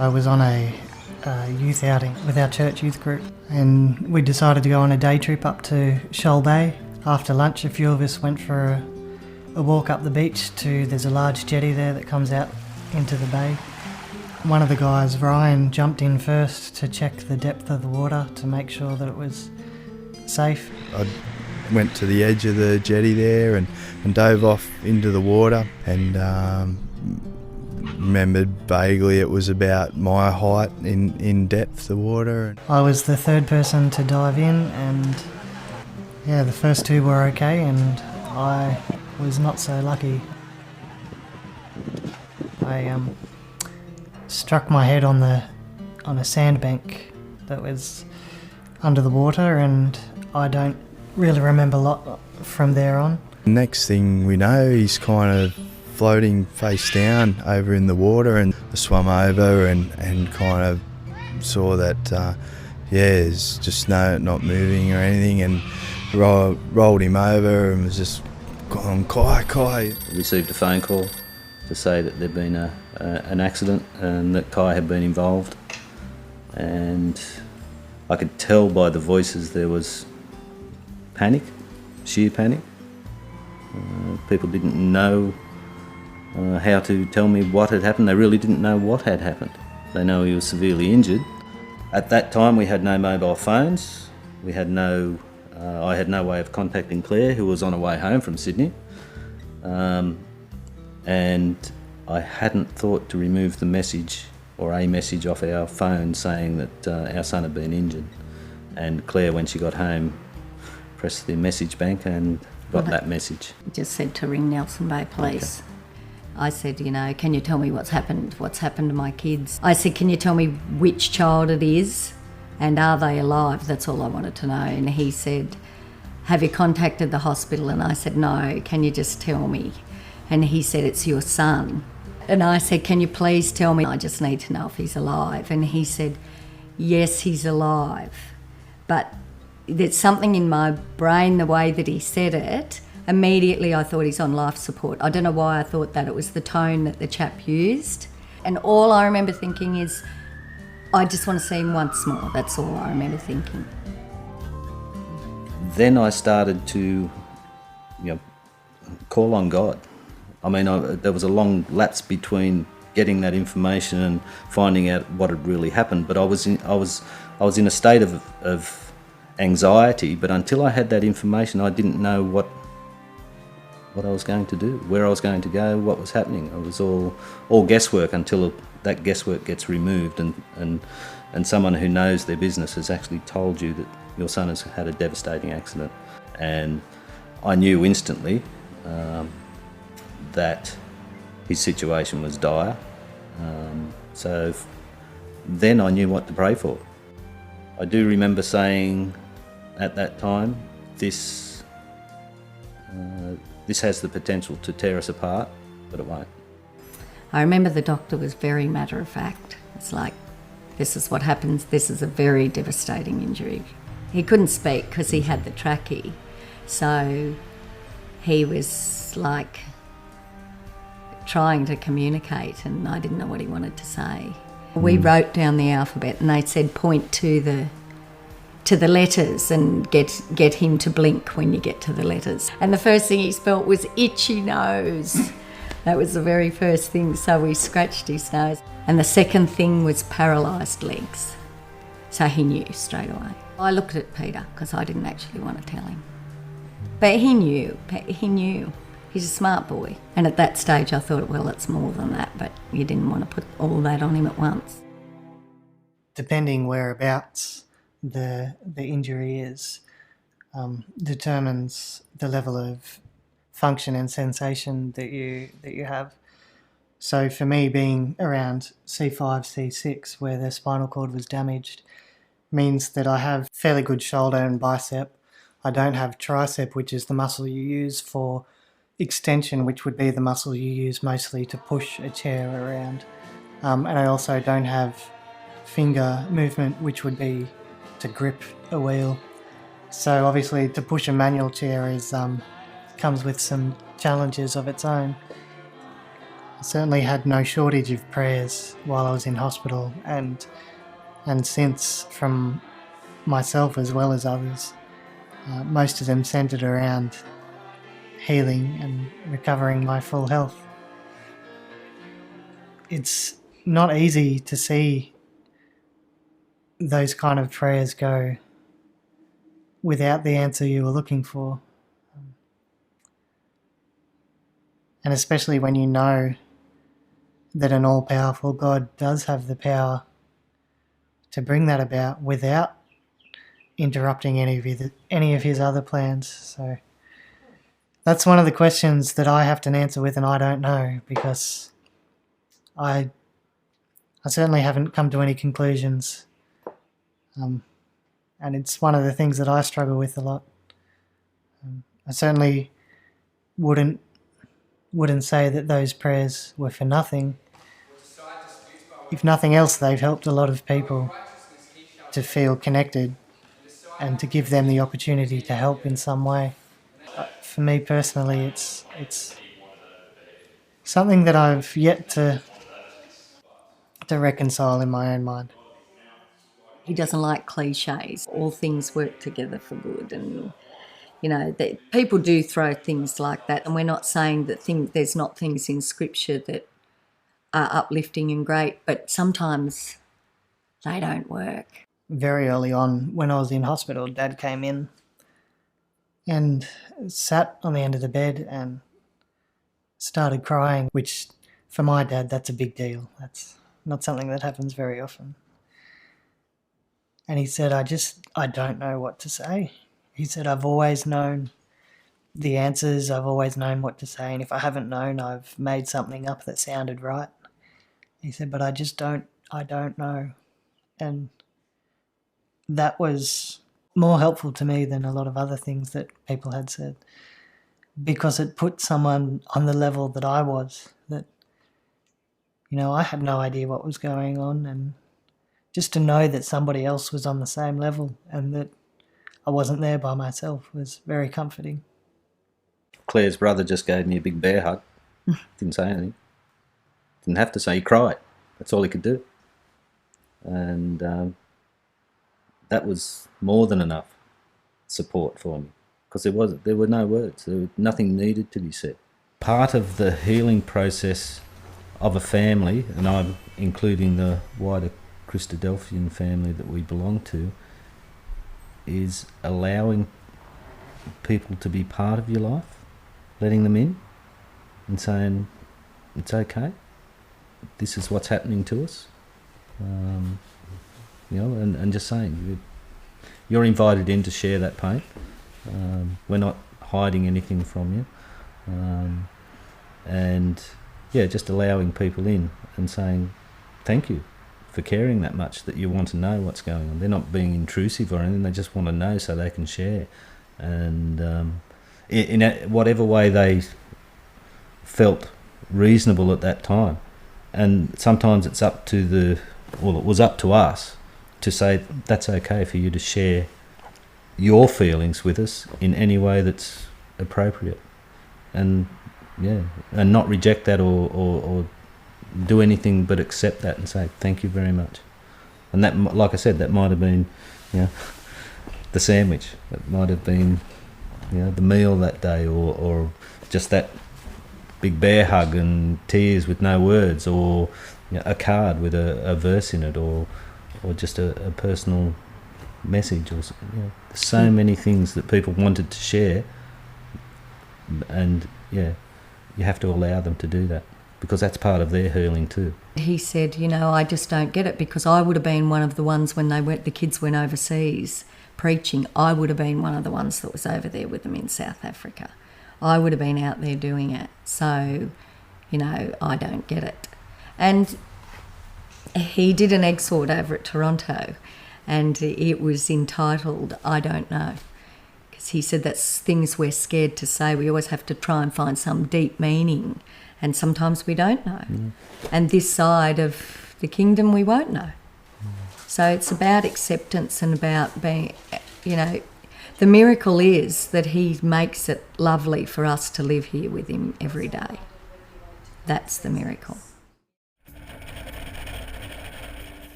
I was on a youth outing with our church youth group, and we decided to go on a day trip up to Shoal Bay. After lunch, a few of us went for a walk up the beach there's a large jetty there that comes out into the bay. One of the guys, Ryan, jumped in first to check the depth of the water to make sure that it was safe. I went to the edge of the jetty there and dove off into the water, and remembered vaguely it was about my height in depth, the water. I was the third person to dive in, and the first two were okay, and I was not so lucky. I struck my head on a sandbank that was under the water, and I don't really remember a lot from there on. Next thing we know, he's kind of floating face down over in the water, and I swam over and kind of saw that there's just not moving or anything, and rolled him over and was just going, Kai. Received a phone call to say that there'd been an accident and that Kai had been involved, and I could tell by the voices there was panic, sheer panic. People didn't know how to tell me what had happened. They really didn't know what had happened. They know he was severely injured. At that time we had no mobile phones. I had no way of contacting Claire, who was on her way home from Sydney. And I hadn't thought to remove the message or a message off our phone saying that our son had been injured. And Claire, when she got home, pressed the message bank and got that message. Just said to ring Nelson Bay Police. Okay. I said, can you tell me what's happened to my kids? I said, can you tell me which child it is and are they alive? That's all I wanted to know. And he said, have you contacted the hospital? And I said, no, can you just tell me? And he said, it's your son. And I said, can you please tell me? I just need to know if he's alive. And he said, yes, he's alive. But there's something in my brain, the way that he said it, immediately I thought he's on life support. I don't know why I thought that. It was the tone that the chap used. And all I remember thinking is, I just want to see him once more. That's all I remember thinking. Then I started to call on God. I mean, there was a long lapse between getting that information and finding out what had really happened. But I was in a state of anxiety. But until I had that information, I didn't know what I was going to do, where I was going to go, what was happening. It was all guesswork until that guesswork gets removed and someone who knows their business has actually told you that your son has had a devastating accident. And I knew instantly that his situation was dire. So then I knew what to pray for. I do remember saying at that time, this has the potential to tear us apart, but it won't. I remember the doctor was very matter of fact. It's like, this is what happens, this is a very devastating injury. He couldn't speak because he had the trachea, so he was like trying to communicate and I didn't know what he wanted to say. We wrote down the alphabet and they said point to the letters and get him to blink when you get to the letters. And the first thing he spelt was itchy nose. That was the very first thing, so we scratched his nose. And the second thing was paralysed legs. So he knew straight away. I looked at Peter because I didn't actually want to tell him. But he knew. He's a smart boy. And at that stage I thought, well, it's more than that, but you didn't want to put all that on him at once. Depending whereabouts the injury is, determines the level of function and sensation that you have. So for me, being around C5, C6, where the spinal cord was damaged, means that I have fairly good shoulder and bicep. I don't have tricep, which is the muscle you use for extension, which would be the muscle you use mostly to push a chair around. And I also don't have finger movement, which would be to grip a wheel. So obviously to push a manual chair comes with some challenges of its own. I certainly had no shortage of prayers while I was in hospital and since from myself as well as others. Most of them centred around healing and recovering my full health. It's not easy to see those kind of prayers go without the answer you were looking for. And especially when you know that an all-powerful God does have the power to bring that about without interrupting any of his other plans. So that's one of the questions that I have to answer with, and I don't know, because I certainly haven't come to any conclusions. And it's one of the things that I struggle with a lot. I certainly wouldn't say that those prayers were for nothing. If nothing else, they've helped a lot of people to feel connected and to give them the opportunity to help in some way. For me personally, it's something that I've yet to reconcile in my own mind. He doesn't like cliches. All things work together for good, and people do throw things like that, and we're not saying that there's not things in Scripture that are uplifting and great, but sometimes they don't work. Very early on, when I was in hospital, Dad came in and sat on the end of the bed and started crying, which for my dad, that's a big deal. That's not something that happens very often. And he said, I don't know what to say. He said, I've always known the answers, I've always known what to say, and if I haven't known, I've made something up that sounded right. He said, but I don't know. And that was more helpful to me than a lot of other things that people had said, because it put someone on the level that I was, that, I had no idea what was going on, and just to know that somebody else was on the same level and that I wasn't there by myself was very comforting. Claire's brother just gave me a big bear hug. Didn't say anything. Didn't have to say, he cried. That's all he could do. And that was more than enough support for me, because there were no words. Nothing needed to be said. Part of the healing process of a family, and I'm including the wider Christadelphian family that we belong to, is allowing people to be part of your life, letting them in and saying, it's okay, this is what's happening to us, and just saying, you're invited in to share that pain. We're not hiding anything from you, and just allowing people in and saying thank you for caring that much, that you want to know what's going on. They're not being intrusive or anything, they just want to know so they can share. And in whatever way they felt reasonable at that time. And sometimes it's it was up to us to say that's okay for you to share your feelings with us in any way that's appropriate. And not reject that or do anything but accept that and say thank you very much. And that, like I said, that might have been the sandwich, it might have been the meal that day, or just that big bear hug and tears with no words, or a card with a verse in it, or just a personal message, or so many things that people wanted to share. And you have to allow them to do that, because that's part of their healing too. He said, I just don't get it, because I would have been one of the ones when the kids went overseas preaching, I would have been one of the ones that was over there with them in South Africa. I would have been out there doing it. So, I don't get it. And he did an exhort over at Toronto, and it was entitled, I Don't Know. Because he said that's things we're scared to say. We always have to try and find some deep meaning, and sometimes we don't know. And this side of the kingdom, we won't know. So it's about acceptance and about being, the miracle is that he makes it lovely for us to live here with him every day. That's the miracle. I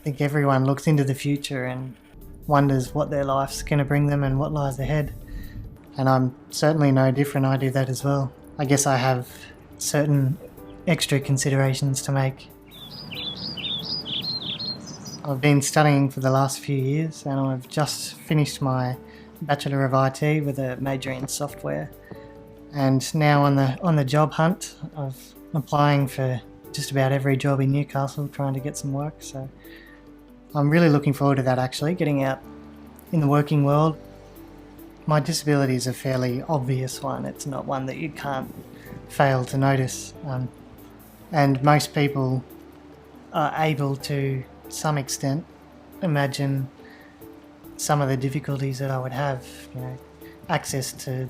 think everyone looks into the future and wonders what their life's going to bring them and what lies ahead. And I'm certainly no different. I do that as well. I guess I have certain extra considerations to make. I've been studying for the last few years and I've just finished my Bachelor of IT with a major in software. And now on the job hunt, I'm applying for just about every job in Newcastle, trying to get some work. So I'm really looking forward to that, actually, getting out in the working world. My disability is a fairly obvious one. It's not one that you can't fail to notice. And most people are able to some extent imagine some of the difficulties that I would have, access to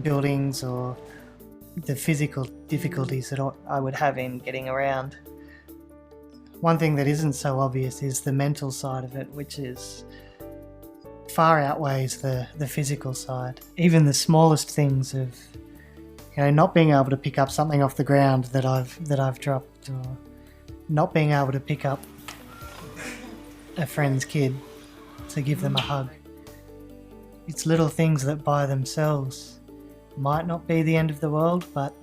buildings or the physical difficulties that I would have in getting around. One thing that isn't so obvious is the mental side of it, which is far outweighs the physical side. Even the smallest things of, not being able to pick up something off the ground that I've dropped, or not being able to pick up a friend's kid to give them a hug. It's little things that by themselves might not be the end of the world, but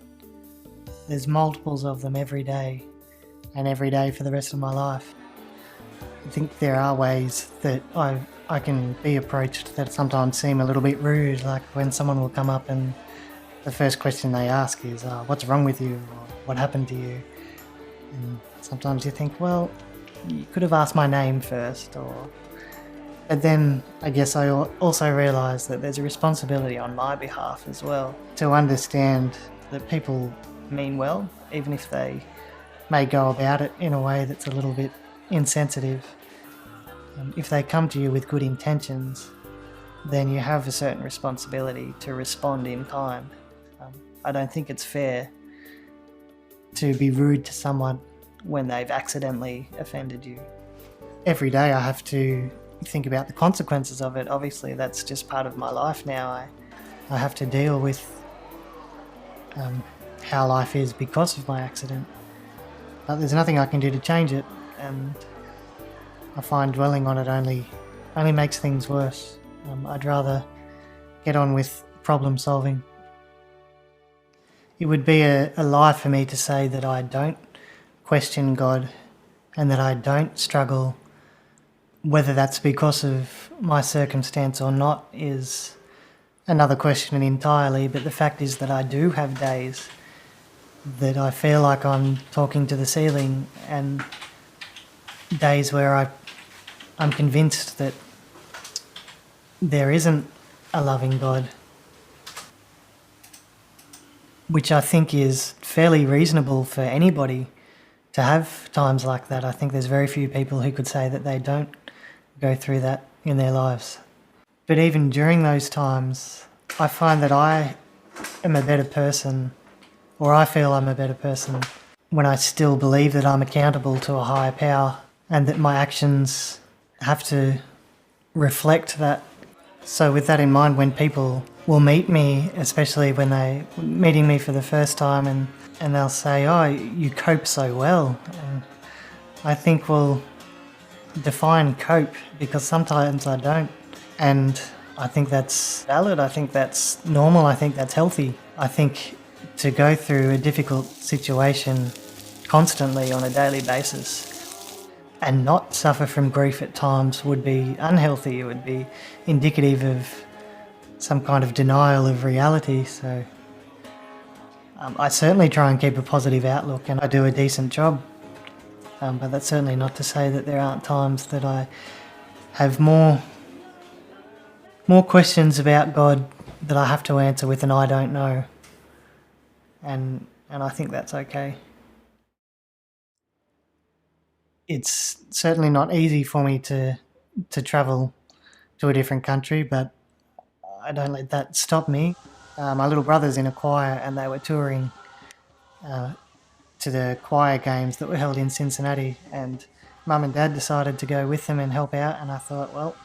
there's multiples of them every day, and every day for the rest of my life. I think there are ways that I can be approached that sometimes seem a little bit rude, like when someone will come up and the first question they ask is, what's wrong with you, or what happened to you? And sometimes you think, well, you could have asked my name first, But then I guess I also realise that there's a responsibility on my behalf as well to understand that people mean well, even if they may go about it in a way that's a little bit insensitive. If they come to you with good intentions, then you have a certain responsibility to respond in kind. I don't think it's fair to be rude to someone when they've accidentally offended you. Every day I have to think about the consequences of it. Obviously, that's just part of my life now. I have to deal with how life is because of my accident. But there's nothing I can do to change it, and I find dwelling on it only makes things worse. I'd rather get on with problem solving. It would be a lie for me to say that I don't question God and that I don't struggle. Whether that's because of my circumstance or not is another question entirely, but the fact is that I do have days that I feel like I'm talking to the ceiling, and days where I'm convinced that there isn't a loving God, which I think is fairly reasonable for anybody to have times like that. I think there's very few people who could say that they don't go through that in their lives. But even during those times, I find that I am a better person, or I feel I'm a better person, when I still believe that I'm accountable to a higher power and that my actions have to reflect that. So with that in mind, when people will meet me, especially when they're meeting me for the first time, and they'll say, oh, you cope so well. And I think, well, define cope, because sometimes I don't. And I think that's valid. I think that's normal. I think that's healthy. I think to go through a difficult situation constantly on a daily basis and not suffer from grief at times would be unhealthy. It would be indicative of some kind of denial of reality. So I certainly try and keep a positive outlook, and I do a decent job. But that's certainly not to say that there aren't times that I have more questions about God that I have to answer with an I don't know. And I think that's okay. It's certainly not easy for me to travel to a different country, but I don't let that stop me. My little brother's in a choir, and they were touring to the choir games that were held in Cincinnati, and Mum and Dad decided to go with them and help out, and I thought, well,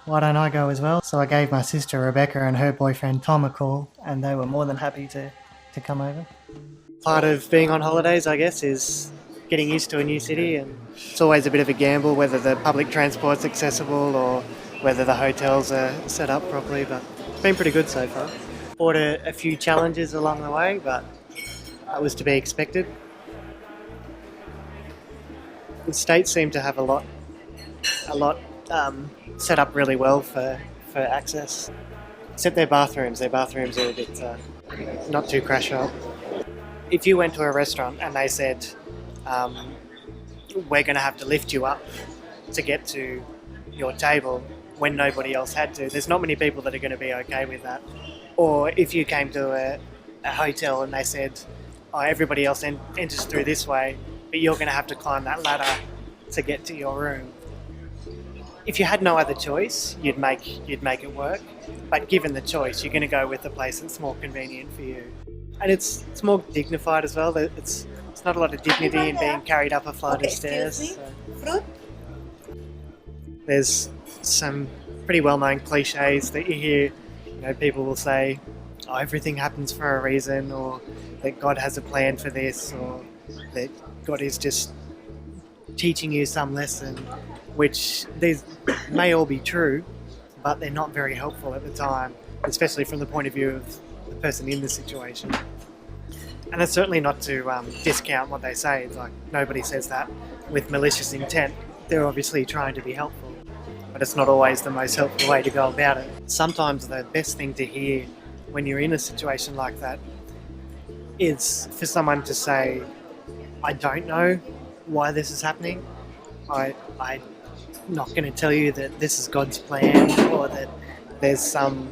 why don't I go as well? So I gave my sister Rebecca and her boyfriend Tom a call, and they were more than happy to come over. Part of being on holidays, I guess, is getting used to a new city, and it's always a bit of a gamble whether the public transport's accessible or whether the hotels are set up properly, but it's been pretty good so far. Fought a few challenges along the way, but that was to be expected. The states seem to have a lot set up really well for access, except their bathrooms. Their bathrooms are a bit not too crash up. If you went to a restaurant and they said, we're going to have to lift you up to get to your table when nobody else had to, there's not many people that are going to be okay with that. Or if you came to a hotel and they said, everybody else enters through this way, but you're going to have to climb that ladder to get to your room. If you had no other choice, you'd make it work. But given the choice, you're going to go with the place that's more convenient for you. And it's more dignified as well. It's not a lot of dignity in being carried up a flight of stairs. So. There's some pretty well-known cliches that you hear. People will say, everything happens for a reason, or that God has a plan for this, or that God is just teaching you some lesson, which these may all be true, but they're not very helpful at the time, especially from the point of view of the person in the situation. And it's certainly not to discount what they say. It's like, nobody says that with malicious intent. They're obviously trying to be helpful, but it's not always the most helpful way to go about it. Sometimes the best thing to hear when you're in a situation like that is for someone to say, I don't know why this is happening. I'm not going to tell you that this is God's plan or that there's some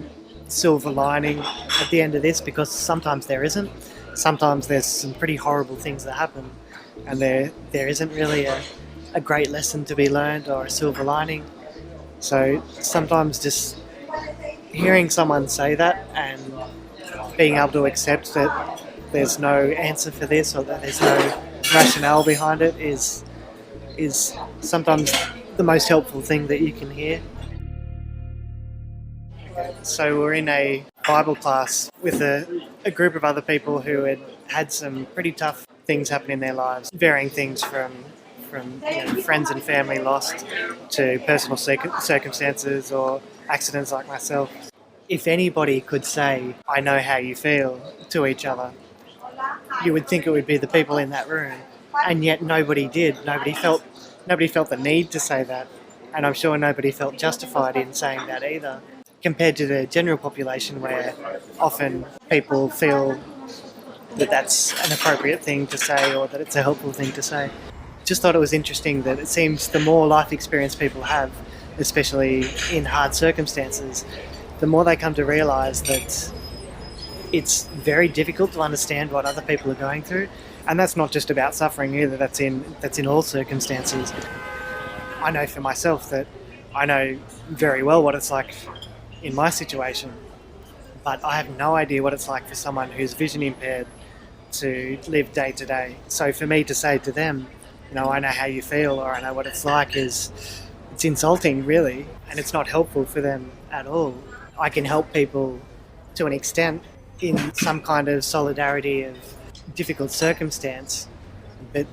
silver lining at the end of this, because sometimes there isn't. Sometimes there's some pretty horrible things that happen, and there isn't really a great lesson to be learned or a silver lining. So sometimes just hearing someone say that and being able to accept that there's no answer for this or that there's no rationale behind it is sometimes the most helpful thing that you can hear. So we're in a Bible class with a group of other people who had some pretty tough things happen in their lives, varying things from friends and family lost to personal circumstances or accidents like myself. If anybody could say, I know how you feel to each other, you would think it would be the people in that room, and yet nobody did. Nobody felt the need to say that, and I'm sure nobody felt justified in saying that either, compared to the general population where often people feel that that's an appropriate thing to say or that it's a helpful thing to say. Just thought it was interesting that it seems the more life experience people have, especially in hard circumstances, the more they come to realise that it's very difficult to understand what other people are going through. And that's not just about suffering either, that's in all circumstances. I know for myself that I know very well what it's like in my situation, but I have no idea what it's like for someone who's vision impaired to live day to day. So for me to say to them, I know how you feel or I know what it's like, it's insulting really, and it's not helpful for them at all. I can help people to an extent in some kind of solidarity of difficult circumstance, but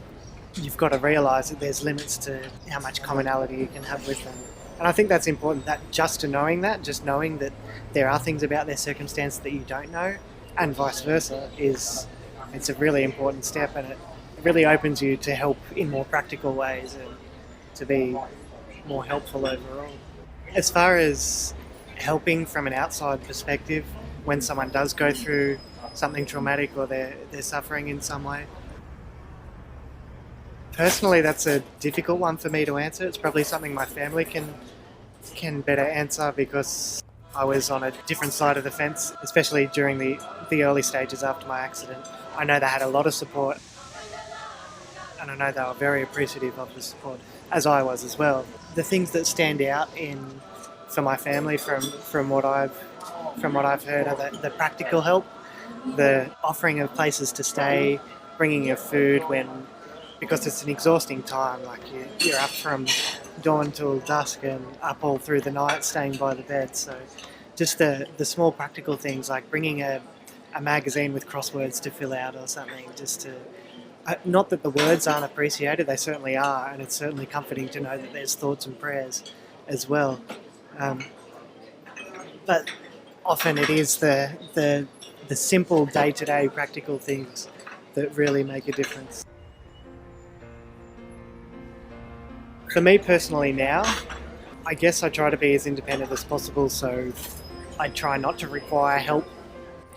you've got to realise that there's limits to how much commonality you can have with them. And I think that's important, that just knowing that there are things about their circumstance that you don't know, and vice versa, it's a really important step, and it really opens you to help in more practical ways and to be more helpful overall. As far as helping from an outside perspective when someone does go through something traumatic or they're suffering in some way, personally that's a difficult one for me to answer. It's probably something my family can better answer, because I was on a different side of the fence, especially during the early stages after my accident. I know they had a lot of support, and I know they were very appreciative of the support, as I was as well. The things that stand out for my family from what I've heard are the practical help, the offering of places to stay, bringing of food because it's an exhausting time. Like you're up from dawn till dusk and up all through the night staying by the bed. So just the small practical things like bringing a a magazine with crosswords to fill out or something, just to... not that the words aren't appreciated, they certainly are, and it's certainly comforting to know that there's thoughts and prayers as well. But often it is the simple day-to-day practical things that really make a difference. For me personally now, I guess I try to be as independent as possible, so I try not to require help.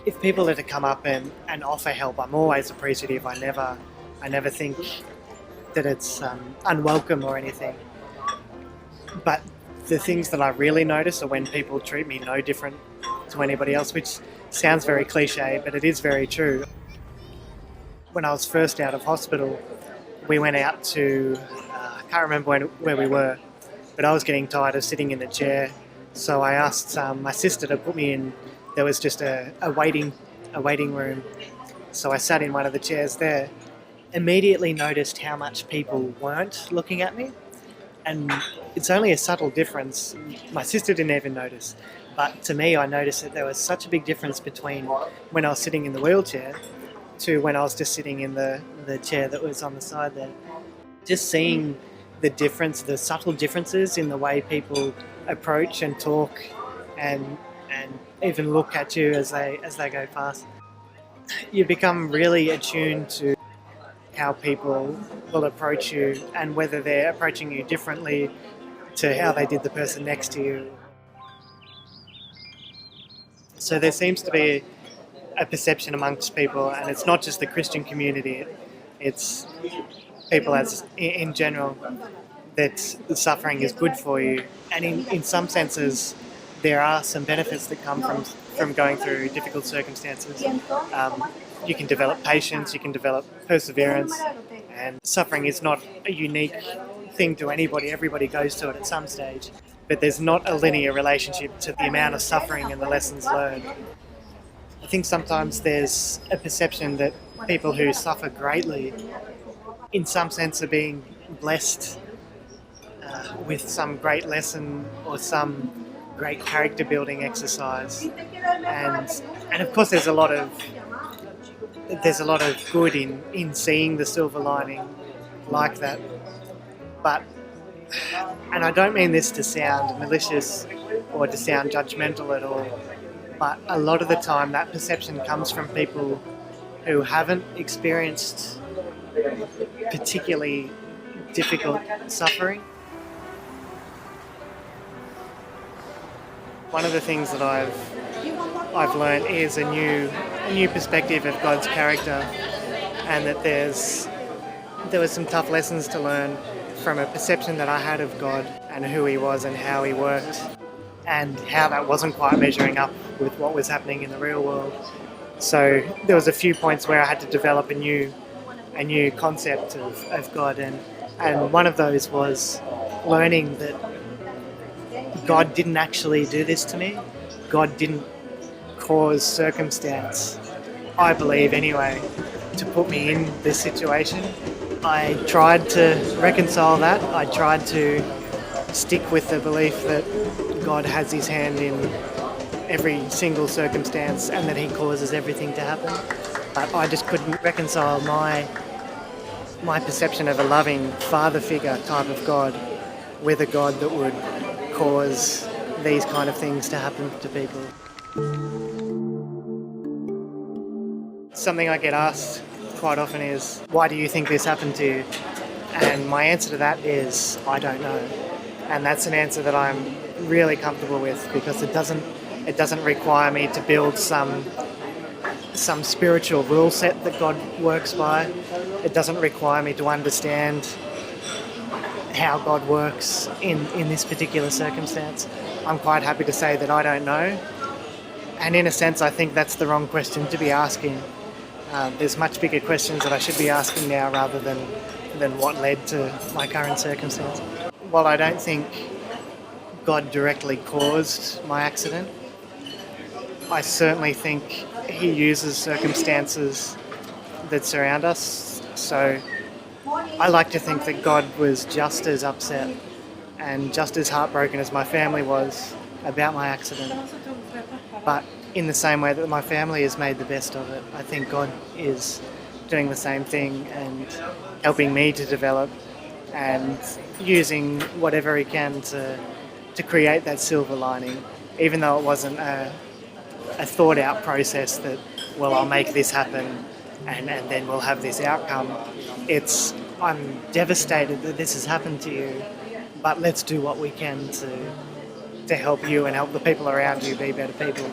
If people are to come up and offer help, I'm always appreciative. I never think that it's unwelcome or anything. But the things that I really notice are when people treat me no different to anybody else, which sounds very cliche, but it is very true. When I was first out of hospital, we went out to, I can't remember where we were, but I was getting tired of sitting in the chair. So I asked my sister to put me in, there was just a waiting room. So I sat in one of the chairs there, immediately noticed how much people weren't looking at me. And it's only a subtle difference. My sister didn't even notice. But to me, I noticed that there was such a big difference between when I was sitting in the wheelchair to when I was just sitting in the chair that was on the side there. Just seeing the difference, the subtle differences in the way people approach and talk and even look at you as they go past. You become really attuned to how people will approach you and whether they're approaching you differently to how they did the person next to you. So there seems to be a perception amongst people, and it's not just the Christian community, it's people as in general, that the suffering is good for you. And in some senses, there are some benefits that come from going through difficult circumstances. You can develop patience, you can develop perseverance, and suffering is not a unique thing to anybody. Everybody goes to it at some stage, but there's not a linear relationship to the amount of suffering and the lessons learned. I think sometimes there's a perception that people who suffer greatly, in some sense, are being blessed with some great lesson or some great character building exercise, and of course there's a lot of good in seeing the silver lining like that. But, and I don't mean this to sound malicious or to sound judgmental at all, but a lot of the time that perception comes from people who haven't experienced particularly difficult suffering. One of the things that I've learned is a new perspective of God's character, and that there was some tough lessons to learn from a perception that I had of God and who He was and how He worked, and how that wasn't quite measuring up with what was happening in the real world. So there was a few points where I had to develop a new concept of God, and one of those was learning that God didn't actually do this to me. God didn't cause circumstance, I believe anyway, to put me in this situation. I tried to reconcile that. I tried to stick with the belief that God has His hand in every single circumstance and that He causes everything to happen. But I just couldn't reconcile my perception of a loving father figure type of God with a God that would cause these kind of things to happen to people. Something I get asked quite often is, why do you think this happened to you? And my answer to that is, I don't know. And that's an answer that I'm really comfortable with, because it doesn't require me to build some spiritual rule set that God works by. It doesn't require me to understand how God works in this particular circumstance. I'm quite happy to say that I don't know. And in a sense, I think that's the wrong question to be asking. There's much bigger questions that I should be asking now rather than what led to my current circumstance. While I don't think God directly caused my accident, I certainly think He uses circumstances that surround us. So I like to think that God was just as upset and just as heartbroken as my family was about my accident. But in the same way that my family has made the best of it, I think God is doing the same thing and helping me to develop and using whatever He can to create that silver lining, even though it wasn't a thought out process that, well, I'll make this happen and then we'll have this outcome. It's, I'm devastated that this has happened to you, but let's do what we can to help you and help the people around you be better people.